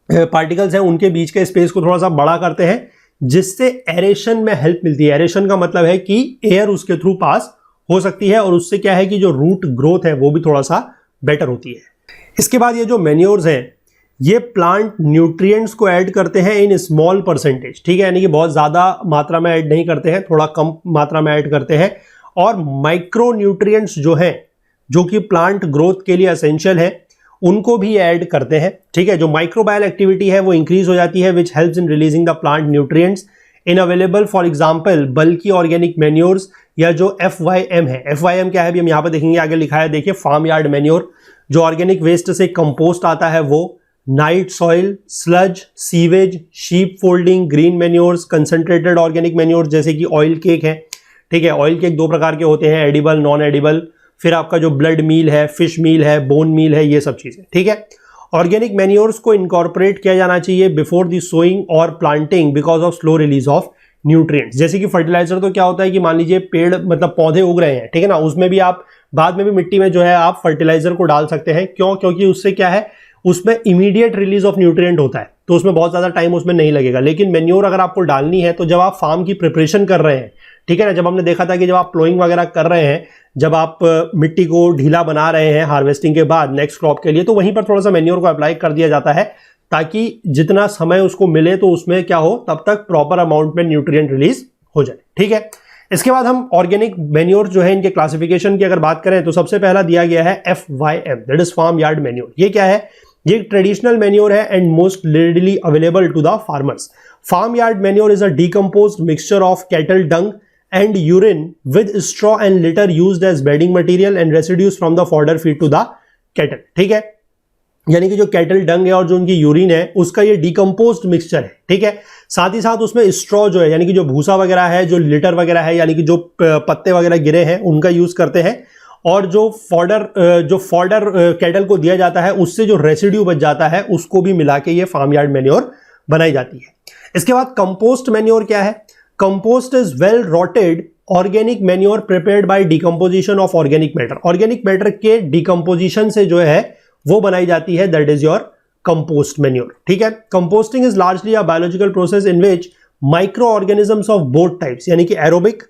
पार्टिकल्स हैं उनके बीच के स्पेस को थोड़ा सा बड़ा करते हैं, जिससे एरेशन में हेल्प मिलती है। एरेशन का मतलब है कि एयर उसके थ्रू पास हो सकती है, और उससे क्या है कि जो रूट ग्रोथ है वो भी थोड़ा सा बेटर होती है। इसके बाद ये जो मैन्योर्स हैं ये प्लांट न्यूट्रिएंट्स को ऐड करते हैं इन स्मॉल परसेंटेज। ठीक है, यानी कि बहुत ज्यादा मात्रा में ऐड नहीं करते हैं, थोड़ा कम मात्रा में ऐड करते हैं, और माइक्रो न्यूट्रिएंट्स जो हैं, जो कि प्लांट ग्रोथ के लिए एसेंशियल है, उनको भी ऐड करते हैं। ठीक है, जो माइक्रोबायल एक्टिविटी है वो इंक्रीज हो जाती है, which helps in releasing the plant nutrients in available, for example बल्कि ऑर्गेनिक मैन्योर्स, या जो FYM है। FYM क्या है अभी हम यहाँ पे देखेंगे, आगे लिखा है देखिए, फार्म यार्ड मैन्योर, जो ऑर्गेनिक वेस्ट से कंपोस्ट आता है वो, night soil, sludge, sewage, sheep folding, green manures, concentrated organic manures जैसे कि ऑयल केक है। ठीक है, ऑयल केक दो प्रकार के होते हैं, एडिबल, नॉन एडिबल, फिर आपका जो ब्लड मील है, फिश मील है, बोन मील है, ये सब चीजें। ठीक है, ऑर्गेनिक मैन्योर्स को इनकॉर्पोरेट किया जाना चाहिए बिफोर द सोइंग और planting because of slow release of nutrients. जैसे कि फर्टिलाइजर तो क्या होता है कि मान लीजिए पेड़, मतलब पौधे उग रहे हैं, ठीक है ना, उसमें भी आप बाद में भी मिट्टी में जो है आप फर्टिलाइजर को डाल सकते हैं। क्यों? क्योंकि उससे क्या है, उसमें इमीडिएट रिलीज ऑफ न्यूट्रिएंट होता है, तो उसमें बहुत ज्यादा टाइम उसमें नहीं लगेगा। लेकिन मैन्योर अगर आपको डालनी है तो जब आप फार्म की प्रिपरेशन कर रहे हैं, ठीक है ना, जब हमने देखा था कि जब आप प्लोइंग वगैरह कर रहे हैं, जब आप मिट्टी को ढीला बना रहे हैं हार्वेस्टिंग के बाद नेक्स्ट क्रॉप के लिए, तो वहीं पर थोड़ा सा मैन्योर को अप्लाई कर दिया जाता है, ताकि जितना समय उसको मिले तो उसमें क्या हो, तब तक प्रॉपर अमाउंट में न्यूट्रिएंट रिलीज हो जाए। ठीक है, इसके बाद हम ऑर्गेनिक मैन्योर जो है इनके क्लासिफिकेशन की अगर बात करें तो सबसे पहला दिया गया है FYM, that is farm yard manure. ये क्या है? ये ट्रेडिशनल मैन्योर है and most readily available to the farmers. Farm yard manure is a decomposed mixture of cattle dung and urine with straw and litter used as bedding material and residues from the fodder feed to the cattle। ठीक है, यानी कि जो cattle डंग है और जो उनकी urine है उसका ये डिकम्पोज्ड मिक्सचर है। ठीक है, साथ ही साथ उसमें स्ट्रॉ जो है, यानी कि जो भूसा वगैरह है, जो लिटर वगैरह है, यानी कि जो पत्ते वगैरह गिरे हैं उनका यूज करते हैं, और जो फॉडर कैटल को दिया जाता है उससे जो रेसिड्यू बच जाता है उसको भी मिला के ये फार्म यार्ड मैन्योर बनाई जाती है। इसके बाद कंपोस्ट मैन्योर क्या है? Compost is well rotted organic manure prepared by decomposition of organic matter. Organic matter के डिकम्पोजिशन से जो है वो बनाई जाती है, that is your compost manure. ठीक है, composting is largely a biological process in which micro organisms of both types, यानी कि एरोबिक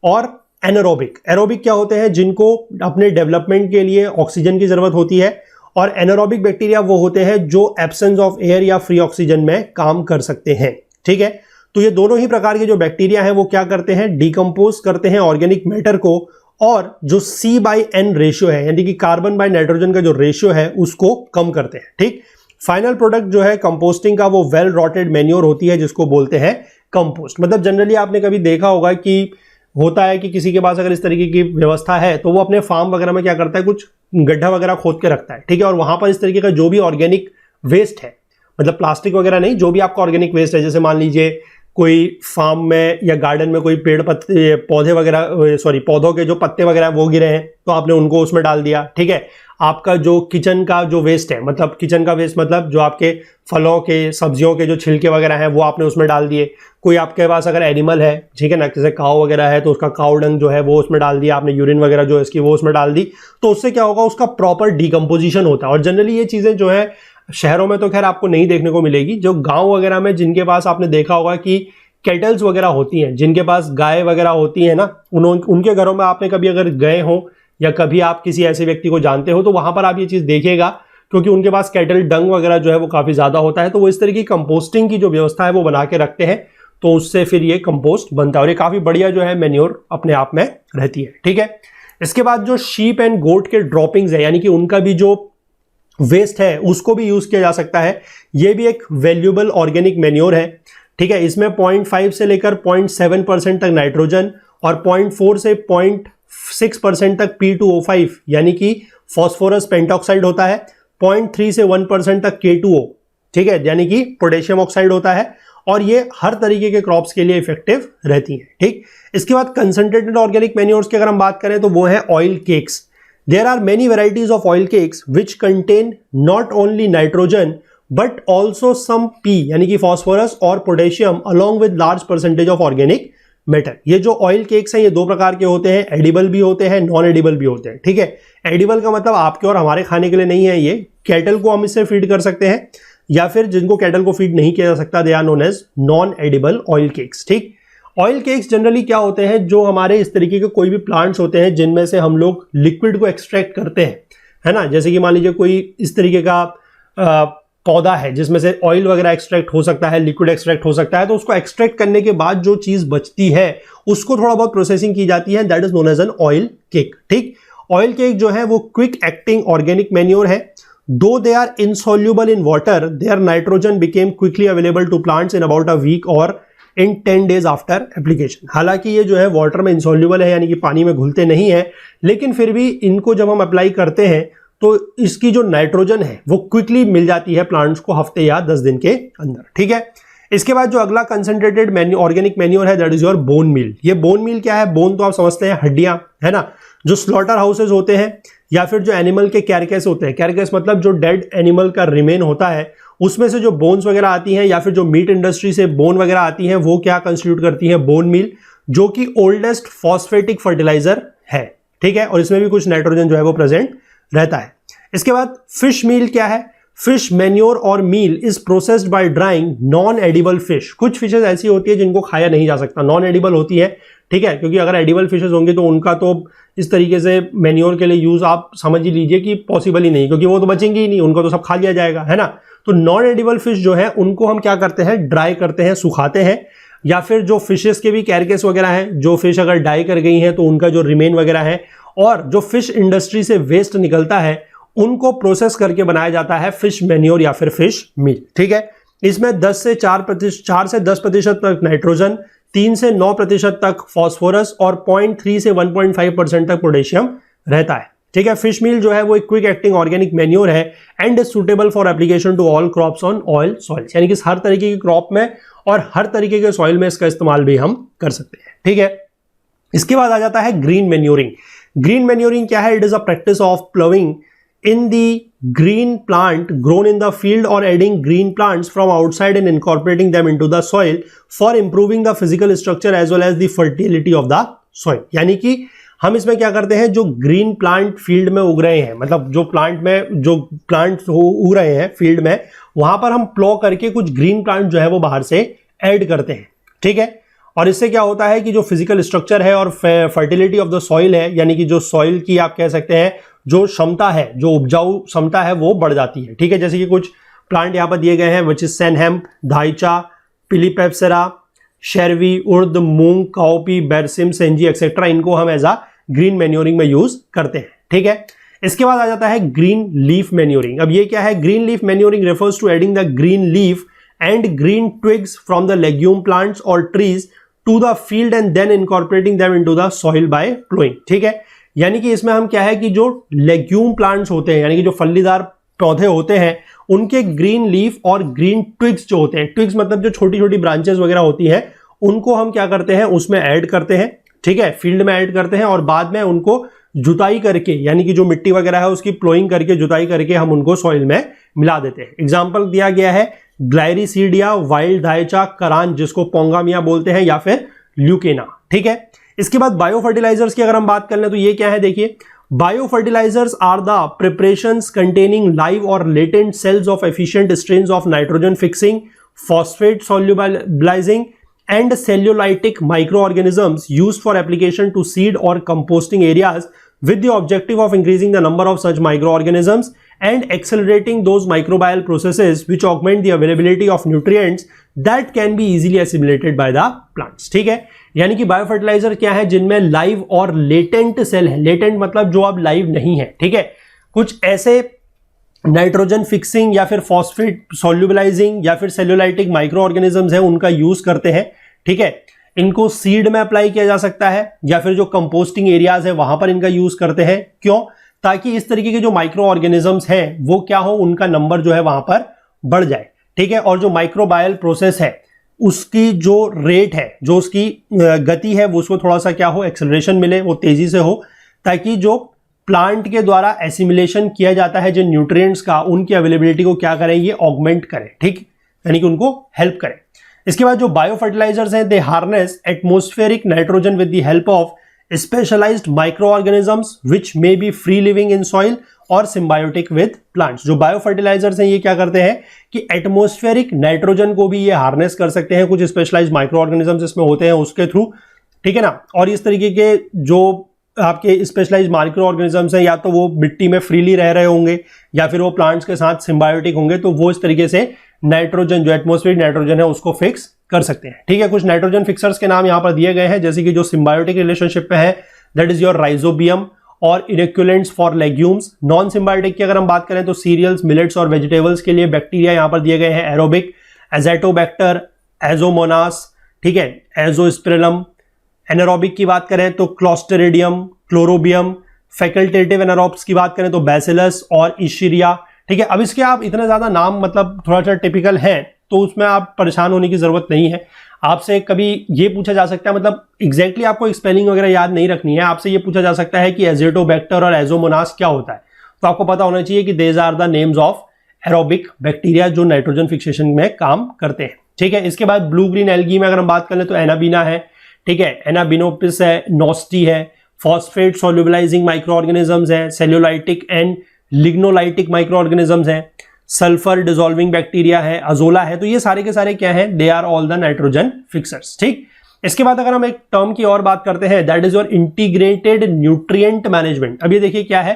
और एनारोबिक। एरोबिक क्या होते हैं? जिनको अपने डेवलपमेंट के लिए ऑक्सीजन की जरूरत होती है, और एनारोबिक बैक्टीरिया वो होते हैं जो एब्सेंस ऑफ एयर या फ्री ऑक्सीजन में काम कर सकते हैं। ठीक है, तो ये दोनों ही प्रकार के जो बैक्टीरिया हैं वो क्या करते हैं? डिकम्पोज करते हैं ऑर्गेनिक मैटर को, और जो C/N रेशियो है, यानी कि कार्बन बाय नाइट्रोजन का जो रेशियो है उसको कम करते हैं। ठीक, फाइनल प्रोडक्ट जो है कंपोस्टिंग का वो वेल रॉटेड मैन्योर होती है, जिसको बोलते हैं कंपोस्ट। मतलब जनरली आपने कभी देखा होगा कि होता है कि किसी के पास अगर इस तरीके की व्यवस्था है तो वो अपने फार्म वगैरह में क्या करता है, कुछ गड्ढा वगैरह खोद के रखता है, ठीक है, और वहां पर इस तरीके का जो भी ऑर्गेनिक वेस्ट है, मतलब प्लास्टिक वगैरह नहीं, जो भी आपका ऑर्गेनिक वेस्ट है, जैसे मान लीजिए कोई फार्म में या गार्डन में कोई पेड़ पत्ते पौधे वगैरह पौधों के जो पत्ते वगैरह वो गिरे हैं तो आपने उनको उसमें डाल दिया, ठीक है। आपका जो किचन का जो वेस्ट है, मतलब किचन का वेस्ट मतलब जो आपके फलों के सब्जियों के जो छिलके वगैरह हैं वो आपने उसमें डाल दिए। कोई आपके पास अगर एनिमल है, ठीक है ना, जैसे काऊ वगैरह है तो उसका काऊ डंग जो है वो उसमें डाल दिया आपने, यूरिन वगैरह जो है इसकी वो उसमें डाल दी, तो उससे क्या होगा, उसका प्रॉपर डिकम्पोजिशन होता है। और जनरली ये चीजें जो है शहरों में तो खैर आपको नहीं देखने को मिलेगी, जो गाँव वगैरह में जिनके पास आपने देखा होगा कि कैटल्स वगैरह होती हैं, जिनके पास गाय वगैरह होती है ना, उनके घरों में आपने कभी अगर गए हो या कभी आप किसी ऐसे व्यक्ति को जानते हो तो वहां पर आप ये चीज देखिएगा, क्योंकि उनके पास कैटल डंग वगैरह जो है वो काफी ज्यादा होता है, तो वो इस तरह की कंपोस्टिंग की जो व्यवस्था है वो बना के रखते हैं, तो उससे फिर ये कंपोस्ट बनता है और ये काफी बढ़िया जो है मैन्योर अपने आप में रहती है, ठीक है। इसके बाद जो शीप एंड गोट के ड्रॉपिंग्स है, यानी कि उनका भी जो वेस्ट है उसको भी यूज किया जा सकता है, ये भी एक वैल्यूएबल ऑर्गेनिक मैन्योर है, ठीक है। इसमें 0.5 से लेकर 0.7% तक नाइट्रोजन और 0.4 से 0.6% तक P2O5 यानी कि फॉस्फोरस पेंटॉक्साइड होता है, 0.3 से 1% तक K2O, ठीक है, यानी कि पोटेशियम ऑक्साइड होता है, और ये हर तरीके के क्रॉप्स के लिए इफेक्टिव रहती है, ठीक। इसके बाद कंसंट्रेटेड ऑर्गेनिक मैन्योर्स की अगर हम बात करें तो वो है oil cakes. There are many varieties of oil cakes which contain not only nitrogen but also some P यानी कि फॉस्फोरस और potassium along with large percentage of organic matter. ये जो ऑयल केक्स हैं ये दो प्रकार के होते हैं, एडिबल भी होते हैं, नॉन एडिबल भी होते हैं, ठीक है। एडिबल का मतलब आपके और हमारे खाने के लिए नहीं है, ये कैटल को हम इससे फीड कर सकते हैं, या फिर जिनको कैटल को फीड नहीं किया जा सकता they are known as non edible oil cakes, ठीक। ऑयल केक्स जनरली क्या होते हैं, जो हमारे इस तरीके के कोई भी प्लांट्स होते हैं जिनमें से हम लोग लिक्विड को एक्सट्रैक्ट करते हैं, है ना, जैसे कि मान लीजिए कोई इस तरीके का पौधा है जिसमें से ऑयल वगैरह एक्सट्रैक्ट हो सकता है, लिक्विड एक्सट्रैक्ट हो सकता है, तो उसको एक्सट्रैक्ट करने के बाद जो चीज बचती है उसको थोड़ा बहुत प्रोसेसिंग की जाती है, that is known as an oil cake, ठीक। ऑयल केक जो है वो क्विक एक्टिंग ऑर्गेनिक मैन्योर है। Though they are insoluble in water, their nitrogen became quickly available to plants in about a week और in 10 days after application. हालांकि ये जो है वाटर में इनसॉल्युबल है, यानी कि पानी में घुलते नहीं है, लेकिन फिर भी इनको जब हम अप्लाई करते हैं तो इसकी जो नाइट्रोजन है वो क्विकली मिल जाती है प्लांट्स को हफ्ते या 10 दिन के अंदर, ठीक है। इसके बाद जो अगला कंसंट्रेटेड ऑर्गेनिक मैन्योर है that is your bone meal. ये बोन मील क्या है, बोन तो आप समझते हैं हड्डियां, है ना, जो स्लॉटर हाउसेज होते हैं या फिर जो एनिमल के कैरकेस होते हैं, कैरकेस मतलब जो डेड एनिमल का रिमेन होता है, उसमें से जो बोन्स वगैरह आती हैं या फिर जो मीट इंडस्ट्री से बोन वगैरह आती हैं वो क्या कंस्टिट्यूट करती है, बोन मील, जो कि ओल्डेस्ट फॉस्फेटिक फर्टिलाइजर है, ठीक है, और इसमें भी कुछ नाइट्रोजन जो है वो प्रेजेंट रहता है। इसके बाद फिश मील क्या है, फिश मैन्योर और meal is processed by drying non edible fish. कुछ फिशेज ऐसी होती है जिनको खाया नहीं जा सकता, नॉन एडिबल होती है, ठीक है, क्योंकि अगर एडिबल फिशेज होंगे तो उनका तो इस तरीके से मैन्योर के लिए यूज आप समझ ही लीजिए कि पॉसिबल ही नहीं, क्योंकि वो तो बचेंगे ही नहीं, उनको तो सब खा लिया जाएगा, है ना। तो नॉन एडिबल फिश जो है उनको हम क्या करते हैं, ड्राई करते हैं, सुखाते हैं, या फिर जो फिशेस के भी कैरकेस वगैरह हैं, जो फिश अगर डाई कर गई हैं तो उनका जो रिमेन वगैरह है और जो फिश इंडस्ट्री से वेस्ट निकलता है उनको प्रोसेस करके बनाया जाता है फिश मैन्योर या फिर फिश मील, ठीक है। इसमें 4 से 10% तक नाइट्रोजन, 3 से 9% तक फॉस्फोरस और 0.3 से 1.5% तक पोटेशियम रहता है, ठीक है। फिश मील जो है वो एक क्विक एक्टिंग ऑर्गेनिक मैन्योर है and is suitable for application to all crops on all soils, यानी कि हर तरीके की क्रॉप में और हर तरीके के सॉइल में इसका इस्तेमाल भी हम कर सकते हैं, ठीक है। इसके बाद आ जाता है ग्रीन मैन्योरिंग। ग्रीन मैन्योरिंग क्या है, it is a practice of प्लविंग in the green plant grown in the field or adding green plants from outside and incorporating them into the soil for improving the physical structure as well as the fertility of the soil। यानी कि हम इसमें क्या करते हैं, जो green plant field में उग रहे हैं, मतलब जो प्लांट में जो प्लांट उग रहे हैं फील्ड में, वहां पर हम प्लॉ करके कुछ ग्रीन प्लांट जो है वो बाहर से ऐड करते हैं, ठीक है। और इससे क्या होता है कि जो फिजिकल स्ट्रक्चर है और फर्टिलिटी ऑफ द सॉइल है, यानी कि जो सॉइल की आप कह सकते हैं जो क्षमता है, जो उपजाऊ क्षमता है वो बढ़ जाती है, ठीक है। जैसे कि कुछ प्लांट यहाँ पर दिए गए हैं विच इज सेनहेम्प, धाइचा, पिलीपेप्सेरा, शेरवी, उर्द, मूंग, काउपी, बेरसिम, सेंजी एक्सेट्रा, इनको हम एज अ ग्रीन मैन्योरिंग में यूज करते हैं, ठीक है। इसके बाद आ जाता है ग्रीन लीफ मैन्योरिंग। अब ये क्या है, green leaf manuring refers to adding the green leaf and green twigs from the legume plants or trees to the field and then incorporating them into the soil by plowing। ठीक है, यानी कि इसमें हम क्या है कि जो लेग्यूम प्लांट्स होते हैं यानी कि जो फलीदार पौधे होते हैं उनके ग्रीन लीफ और ग्रीन ट्विग्स जो होते हैं, ट्विग्स मतलब जो छोटी छोटी ब्रांचेस वगैरह होती हैं, उनको हम क्या करते हैं उसमें ऐड करते हैं। ठीक है, फील्ड में ऐड करते हैं और बाद में उनको जुताई करके यानी कि जो मिट्टी वगैरह है उसकी प्लोइंग करके जुताई करके हम उनको सॉइल में मिला देते हैं। एग्जाम्पल दिया गया है ग्लायरीसीडिया, वाइल्ड धायचा, करान जिसको पोंगामिया बोलते हैं, या फिर ल्यूकेना। ठीक है, इसके बाद बायो फर्टिलाइजर्स की अगर हम बात कर लें तो ये क्या है, देखिए bio fertilisers are the preparations containing live और latent cells of efficient strains of nitrogen fixing, phosphate solubilizing and cellulitic microorganisms used for application to seed or composting areas with the objective of increasing the number of such microorganisms and accelerating those microbial processes which augment the availability of nutrients that can be easily assimilated by the plants। ठीक है, यानी कि bio fertiliser क्या है जिनमें live और latent cell है। Latent मतलब जो अब लाइव नहीं है। ठीक है, कुछ ऐसे नाइट्रोजन फिक्सिंग या फिर फॉस्फेट सॉल्युबलाइजिंग या फिर सेल्यूलाइटिक माइक्रो ऑर्गेनिजम्स है उनका यूज करते हैं। ठीक है, इनको सीड में अप्लाई किया जा सकता है या फिर जो कंपोस्टिंग एरियाज है वहां पर इनका यूज करते हैं। क्यों? ताकि इस तरीके के जो माइक्रो ऑर्गेनिजम्स हैं वो क्या हो, उनका नंबर जो है वहां पर बढ़ जाए। ठीक है, और जो माइक्रोबायल प्रोसेस है उसकी जो रेट है, जो उसकी गति है वो उसको थोड़ा सा क्या हो, एक्सेलरेशन मिले, वो तेजी से हो, ताकि जो प्लांट के द्वारा एसिमिलेशन किया जाता है जिन न्यूट्रिएंट्स का, उनकी अवेलेबिलिटी को क्या करें, ये ऑगमेंट करें। ठीक, यानी कि उनको हेल्प करें। इसके बाद जो बायो फर्टिलाइजर्स हैं they harness atmospheric nitrogen with the help of specialised micro organisms which may be free living in soil और सिम्बायोटिक विद प्लांट्स। जो बायो फर्टिलाइजर्स हैं ये क्या करते हैं कि एटमॉस्फेरिक नाइट्रोजन को भी ये हार्नेस कर सकते हैं, कुछ स्पेशलाइज्ड माइक्रो ऑर्गेनिजम्स इसमें होते हैं उसके थ्रू। ठीक है ना, और इस तरीके के जो आपके स्पेशलाइज्ड माइक्रो ऑर्गेनिजम्स हैं या तो वो मिट्टी में फ्रीली रह रहे होंगे या फिर वो प्लांट्स के साथ सिम्बायोटिक होंगे, तो वो इस तरीके से नाइट्रोजन जो एटमॉस्फेरिक नाइट्रोजन है उसको फिक्स कर सकते हैं। ठीक है, कुछ नाइट्रोजन फिक्सर्स के नाम यहां पर दिए गए हैं, जैसे कि जो सिम्बायोटिक रिलेशनशिप पे है दैट इज योर राइजोबियम और इनोक्यूलेंट्स फॉर लेग्यूम्स। नॉन सिम्बायोटिक की अगर हम बात करें तो सीरियल्स, मिलेट्स और वेजिटेबल्स के लिए बैक्टीरिया यहां पर दिए गए हैं, एरोबिक, एजेटोबैक्टर, एजोमोनास, ठीक है, एजोस्पिरिलम। एनारोबिक की बात करें तो क्लोस्टेरिडियम, क्लोरोबियम। फैकल्टेटिव एनारोब्स की बात करें तो बैसिलस और इशीरिया। ठीक है, अब इसके आप इतने ज्यादा नाम मतलब थोड़ा सा टिपिकल हैं तो उसमें आप परेशान होने की जरूरत नहीं है। आपसे कभी ये पूछा जा सकता है, मतलब एग्जैक्टली आपको स्पेलिंग वगैरह याद नहीं रखनी है, आपसे ये पूछा जा सकता है कि एजेटोबैक्टर और एजोमोनास क्या होता है, तो आपको पता होना चाहिए कि these are the names of aerobic bacteria जो नाइट्रोजन फिक्सेशन में काम करते हैं। ठीक है, इसके बाद ब्लू ग्रीन एल्गी में अगर हम बात कर लें तो एनाबीना है, ठीक है, एनाबिनोपिस है, नोस्टी है, फॉस्फेट सोल्यूबलाइजिंग माइक्रो ऑर्गेनिजम्स हैं, cellulolytic and lignolytic micro organisms हैं, सल्फर डिसॉल्विंग बैक्टीरिया है, अजोला है। तो ये सारे के सारे क्या है, they are all the nitrogen fixers. ठीक, इसके बाद अगर हम एक टर्म की और बात करते हैं that is your integrated nutrient management. अब ये देखिए क्या है,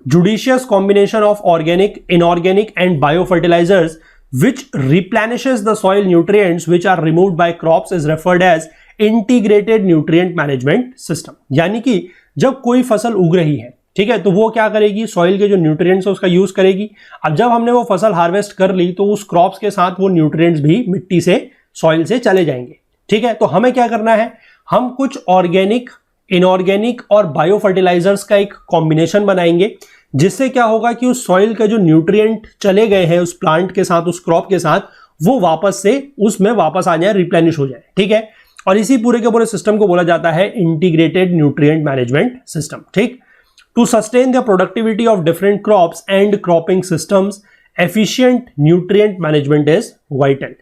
judicious combination of organic, inorganic and bio fertilisers which replenishes the soil nutrients which are removed by crops is referred as integrated nutrient management system। यानी कि जब कोई फसल उग रही है, ठीक है, तो वो क्या करेगी, सॉइल के जो न्यूट्रिएंट्स है उसका यूज करेगी। अब जब हमने वो फसल हार्वेस्ट कर ली तो उस क्रॉप्स के साथ वो न्यूट्रिएंट्स भी मिट्टी से, सॉइल से चले जाएंगे। ठीक है, तो हमें क्या करना है, हम कुछ ऑर्गेनिक, इनऑर्गेनिक और बायो फर्टिलाइजर्स का एक कॉम्बिनेशन बनाएंगे, जिससे क्या होगा कि उस सॉइल का जो न्यूट्रिएंट चले गए हैं उस प्लांट के साथ, उस क्रॉप के साथ, वो वापस से उसमें वापस आ जाए, रिप्लेनिश हो जाए। ठीक है, और इसी पूरे के पूरे सिस्टम को बोला जाता है इंटीग्रेटेड न्यूट्रिएंट मैनेजमेंट सिस्टम। ठीक, to sustain the productivity of different crops and cropping systems efficient nutrient management is vital.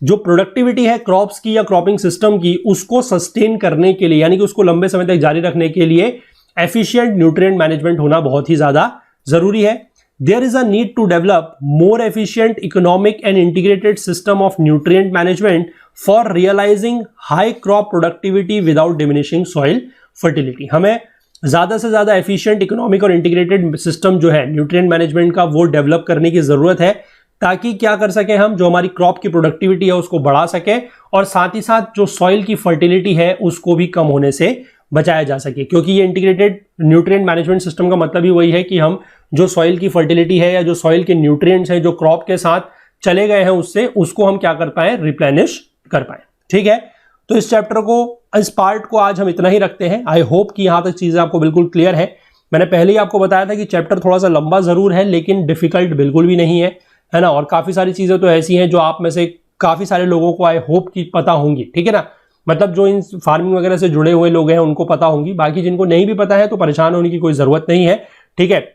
जो प्रोडक्टिविटी है क्रॉप्स की या क्रॉपिंग सिस्टम की, उसको सस्टेन करने के लिए, यानी कि उसको लंबे समय तक जारी रखने के लिए एफिशिएंट न्यूट्रिएंट मैनेजमेंट होना बहुत ही ज्यादा जरूरी है। There is a need to develop more efficient economic and integrated system of nutrient management for realising high crop productivity without diminishing soil fertility. हमें ज्यादा से ज्यादा एफिशिएंट इकोनॉमिक और इंटीग्रेटेड सिस्टम जो है न्यूट्रिएंट मैनेजमेंट का, वो डेवलप करने की जरूरत है, ताकि क्या कर सके हम, जो हमारी क्रॉप की प्रोडक्टिविटी है उसको बढ़ा सके और साथ ही साथ जो सॉइल की फर्टिलिटी है उसको भी कम होने से बचाया जा सके। क्योंकि ये इंटीग्रेटेड न्यूट्रिएंट मैनेजमेंट सिस्टम का मतलब ही वही है कि हम जो सॉइल की फर्टिलिटी है या जो सॉइल के न्यूट्रिएंट्स हैं जो क्रॉप के साथ चले गए हैं उससे, उसको हम क्या कर पाए, रिप्लेनिश कर पाए। ठीक है, तो इस चैप्टर को, इस पार्ट को आज हम इतना ही रखते हैं। आई होप कि यहां तक चीजें आपको बिल्कुल क्लियर है। मैंने पहले ही आपको बताया था कि चैप्टर थोड़ा सा लंबा जरूर है लेकिन डिफिकल्ट बिल्कुल भी नहीं है ना। और काफी सारी चीजें तो ऐसी हैं जो आप में से काफी सारे लोगों को आई होप कि पता होंगी। ठीक है ना, मतलब जो इन फार्मिंग वगैरह से जुड़े हुए लोग हैं उनको पता होंगी, बाकी जिनको नहीं भी पता है तो परेशान होने की कोई जरूरत नहीं है। ठीक है,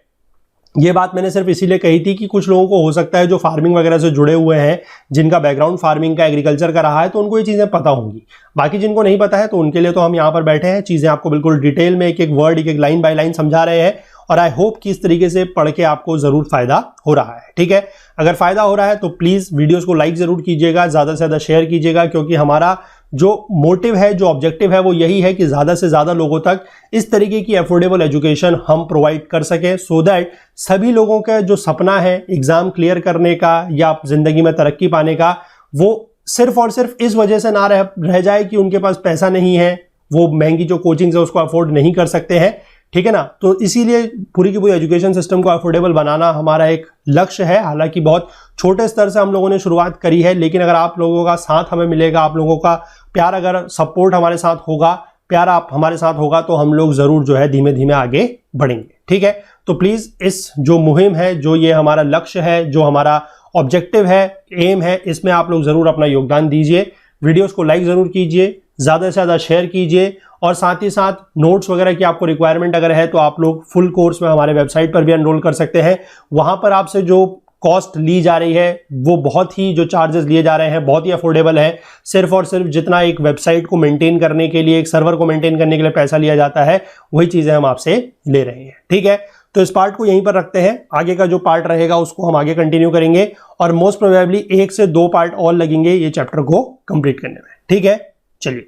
ये बात मैंने सिर्फ इसीलिए कही थी कि कुछ लोगों को हो सकता है जो फार्मिंग वगैरह से जुड़े हुए हैं, जिनका बैकग्राउंड फार्मिंग का, एग्रीकल्चर का रहा है, तो उनको ये चीजें पता होंगी। बाकी जिनको नहीं पता है तो उनके लिए तो हम यहाँ पर बैठे हैं, चीजें आपको बिल्कुल डिटेल में एक एक वर्ड, एक एक लाइन बाय लाइन समझा रहे हैं। और आई होप कि इस तरीके से पढ़ के आपको जरूर फायदा हो रहा है। ठीक है, अगर फायदा हो रहा है तो प्लीज वीडियोस को लाइक जरूर कीजिएगा, ज्यादा से ज्यादा शेयर कीजिएगा, क्योंकि हमारा जो मोटिव है, जो ऑब्जेक्टिव है वो यही है कि ज्यादा से ज्यादा लोगों तक इस तरीके की अफोर्डेबल एजुकेशन हम प्रोवाइड कर सके, सो दैट सभी लोगों का जो सपना है एग्जाम क्लियर करने का या जिंदगी में तरक्की पाने का, वो सिर्फ और सिर्फ इस वजह से ना रह जाए कि उनके पास पैसा नहीं है, वो महंगी जो कोचिंग है उसको अफोर्ड नहीं कर सकते हैं। ठीक है ना, तो इसीलिए पूरी की पूरी एजुकेशन सिस्टम को अफोर्डेबल बनाना हमारा एक लक्ष्य है। हालांकि बहुत छोटे स्तर से हम लोगों ने शुरुआत करी है, लेकिन अगर आप लोगों का साथ हमें मिलेगा, आप लोगों का प्यार, अगर सपोर्ट हमारे साथ होगा, प्यार आप हमारे साथ होगा, तो हम लोग जरूर जो है धीमे धीमे आगे बढ़ेंगे। ठीक है, तो प्लीज इस जो मुहिम है, जो ये हमारा लक्ष्य है, जो हमारा ऑब्जेक्टिव है, एम है, इसमें आप लोग जरूर अपना योगदान दीजिए। वीडियोस को लाइक जरूर कीजिए, ज्यादा से ज्यादा शेयर कीजिए, और साथ ही साथ नोट्स वगैरह की आपको रिक्वायरमेंट अगर है तो आप लोग फुल कोर्स में हमारे वेबसाइट पर भी एनरोल कर सकते हैं। वहां पर आपसे जो कॉस्ट ली जा रही है वो बहुत ही, जो चार्जेस लिए जा रहे हैं बहुत ही अफोर्डेबल है। सिर्फ और सिर्फ जितना एक वेबसाइट को मेंटेन करने के लिए, एक सर्वर को मेंटेन करने के लिए पैसा लिया जाता है, वही चीजें हम आपसे ले रहे हैं। ठीक है, तो इस पार्ट को यहीं पर रखते हैं। आगे का जो पार्ट रहेगा उसको हम आगे कंटिन्यू करेंगे, और मोस्ट प्रोबेबली 1 से 2 पार्ट और लगेंगे ये चैप्टर को कंप्लीट करने में। ठीक है, चलिए,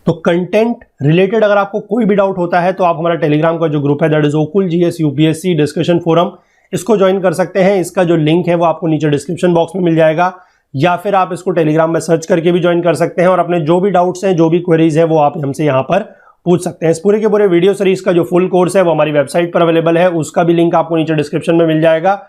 तो कंटेंट रिलेटेड अगर आपको कोई भी डाउट होता है तो आप हमारा टेलीग्राम का जो ग्रुप है, that is Okul GS UPSC discussion forum, इसको ज्वाइन कर सकते हैं। इसका जो लिंक है वो आपको नीचे डिस्क्रिप्शन बॉक्स में मिल जाएगा, या फिर आप इसको टेलीग्राम में सर्च करके भी ज्वाइन कर सकते हैं, और अपने जो भी डाउट्स हैं, जो भी क्वेरीज है, वो आप हमसे यहाँ पर पूछ सकते हैं। इस पूरे के पूरे वीडियो सीरीज का जो फुल कोर्स है वो हमारी वेबसाइट पर अवेलेबल है, उसका भी लिंक आपको नीचे डिस्क्रिप्शन में मिल जाएगा।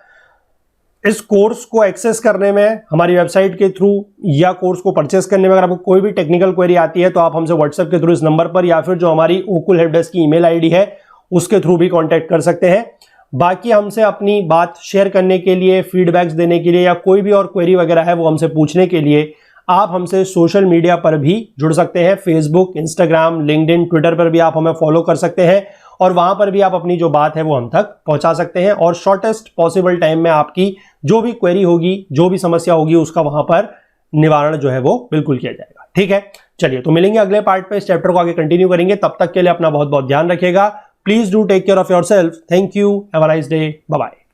इस कोर्स को एक्सेस करने में हमारी वेबसाइट के थ्रू या कोर्स को परचेस करने में अगर आपको कोई भी टेक्निकल क्वेरी आती है तो आप हमसे व्हाट्सएप के थ्रू इस नंबर पर, या फिर जो हमारी ओकुल हेल्प डेस्क की ईमेल आईडी है उसके थ्रू भी कांटेक्ट कर सकते हैं। बाकी हमसे अपनी बात शेयर करने के लिए, फीडबैक्स देने के लिए, या कोई भी और क्वेरी वगैरह है वो हमसे पूछने के लिए आप हमसे सोशल मीडिया पर भी जुड़ सकते हैं। फेसबुक, इंस्टाग्राम, लिंक्डइन, ट्विटर पर भी आप हमें फॉलो कर सकते हैं, और वहां पर भी आप अपनी जो बात है वो हम तक पहुंचा सकते हैं, और शॉर्टेस्ट पॉसिबल टाइम में आपकी जो भी क्वेरी होगी, जो भी समस्या होगी, उसका वहां पर निवारण जो है वो बिल्कुल किया जाएगा। ठीक है, चलिए, तो मिलेंगे अगले पार्ट पे, इस चैप्टर को आगे कंटिन्यू करेंगे। तब तक के लिए अपना बहुत बहुत ध्यान रखिएगा। Please do take care of yourself. Thank you, have a nice day, bye bye.